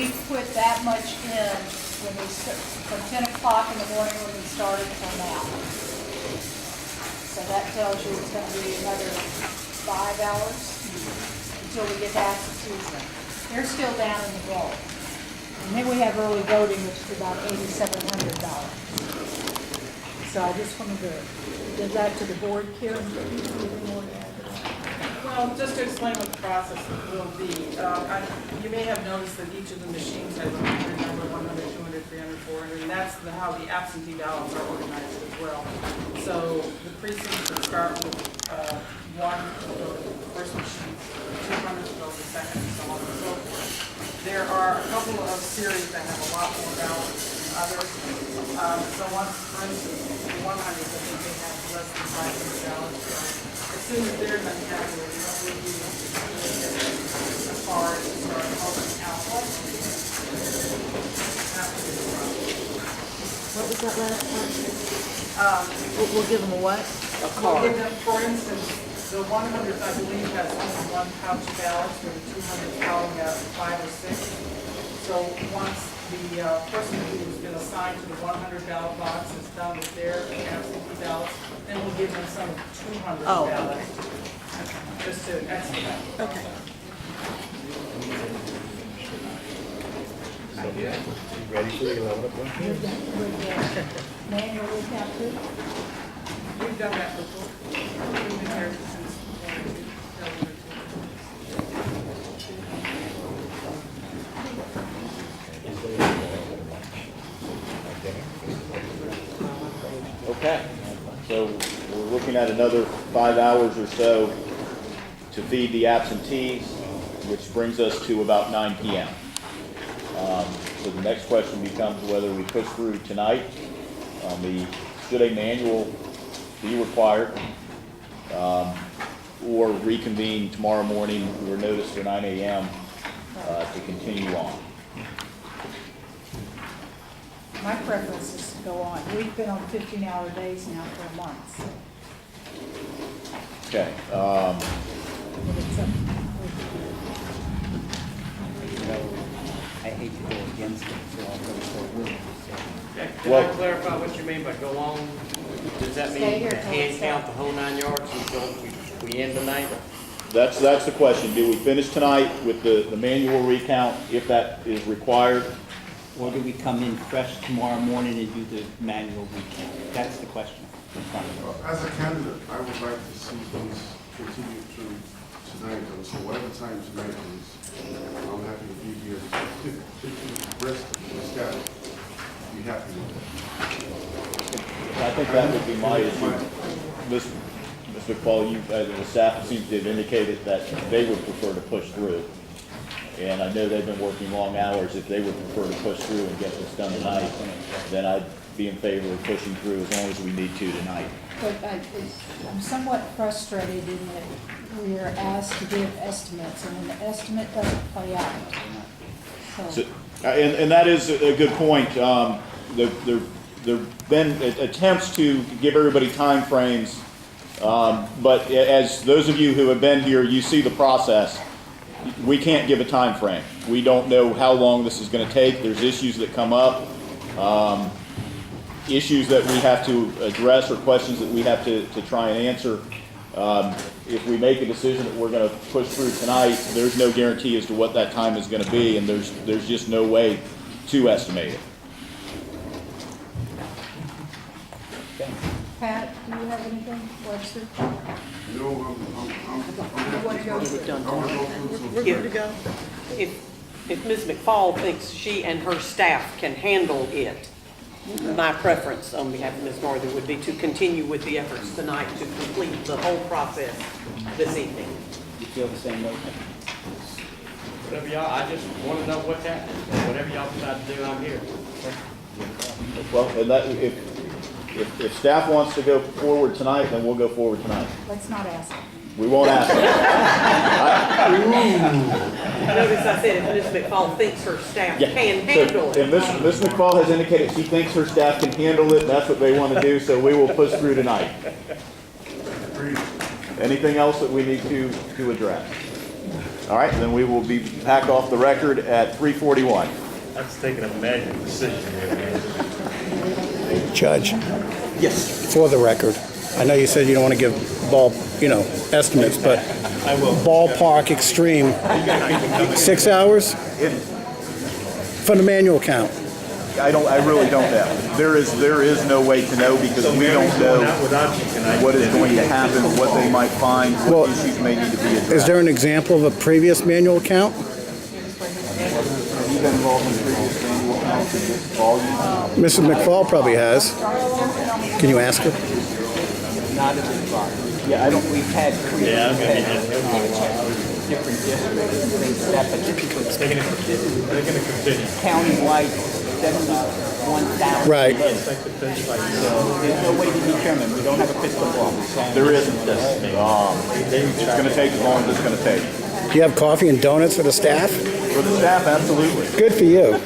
we put that much in when we, from 10 o'clock in the morning when we started till now. So that tells you it's gonna be another 5 hours until we get to absenteeism. They're still down in the vault. And then we have early voting, which is about $8,700. So I just wanted to give that to the board, Karen. Well, just to explain what the process will be, you may have noticed that each of the machines has a number, 100, 200, 300, 400, and that's how the absentee ballots are organized as well. So the precincts will start with one, will go to the first machine, 200 will go to the second, and so on and so forth. There are a couple of series that have a lot more ballots than others. So once, for instance, the 100, I think they have less than 500 ballots. As soon as they're done calculating, what we do is a card to start helping out. What was that last part? We'll give them a what? We'll give them, for instance, the 100, I believe, has only one pouch ballots, where the 200 probably have 5 or 6. So once the person who's been assigned to the 100 ballot box is done with their absentee ballots, then we'll give them some 200 ballots. Just to expedite. Okay. Ready for the 11 o'clock? Manual recount too? We've done that before. We've been here since 2002. Okay, so we're looking at another 5 hours or so to feed the absentees, which brings us to about 9 p.m. So the next question becomes whether we push through tonight. Should a manual be required, or reconvene tomorrow morning, we're noticed for 9 a.m. To continue on. My preference is to go on. We've been on 15-hour days now for a month. Okay. But it's up- I hate to go against it, so I'll go for Will. Can Well- I clarify what you mean by go on? Does that Stay mean here till hand it's count done. the whole 9 yards until we end the night? That's the question. Do we finish tonight with the manual recount if that is required? Or do we come in fresh tomorrow morning and do the manual recount? That's the question. As a candidate, I would like to see things continue through tonight, and so whatever time tonight is, I'm happy to be here. If the rest of the staff be happy with it. I think that would be my issue. Ms. McFall, the staff seems to have indicated that they would prefer to push through. And I know they've been working long hours. If they would prefer to push through and get this done tonight, then I'd be in favor of pushing through as long as we need to tonight. But I'm somewhat frustrated in that we are asked to give estimates, and when the estimate doesn't play out. So, and that is a good point. There've been attempts to give everybody time frames, but as those of you who have been here, you see the process. We can't give a time frame. We don't know how long this is going to take. There's issues that come up, issues that we have to address, or questions that we have to try and answer. If we make a decision that we're going to push through tonight, there's no guarantee as to what that time is going to be, and there's just no way to estimate it. Pat, do you have anything, Webster? No, You want to go through it? I want to go through some. We're good to go? If Ms. McFall thinks she and her staff can handle it, my preference on behalf of Ms. Northern would be to continue with the efforts tonight to complete the whole process this evening. You feel the same way? Whatever y'all, I just want to know what's happening. Whatever y'all decide to do, I'm here. Well, and that, if staff wants to go forward tonight, then we'll go forward tonight. Let's not ask. We won't ask them. Notice I said if Ms. McFall thinks her staff Yeah. can handle So, and it. Ms. McFall has indicated she thinks her staff can handle it, and that's what they want to do, so we will push through tonight. Agreed. Anything else that we need to address? All right, then we will be back off the record at 3:41. That's taking a manual decision here, man. Judge, Yes, for the record, I know you said you don't want to give estimates, but I will. ballpark extreme, 6 hours for the manual count. I really don't know. There is no way to know because we don't Going out know without you tonight. what is going to happen, what they might find, Well, what issues may need to be addressed. Is there an example of a previous manual count? You've been involved in previous manual counts in this volume? Mrs. McFall probably has. Can you ask her? Not at this time. Yeah, I don't, we've had three Yeah, I'm gonna be different districts and things like that, but this is They're gonna continue. countywide, 71,000. Right. So there's no way to determine, we don't have a crystal ball. There isn't. It's gonna take as long as it's gonna take. Do you have coffee and donuts for the staff? For the staff, absolutely. Good for you.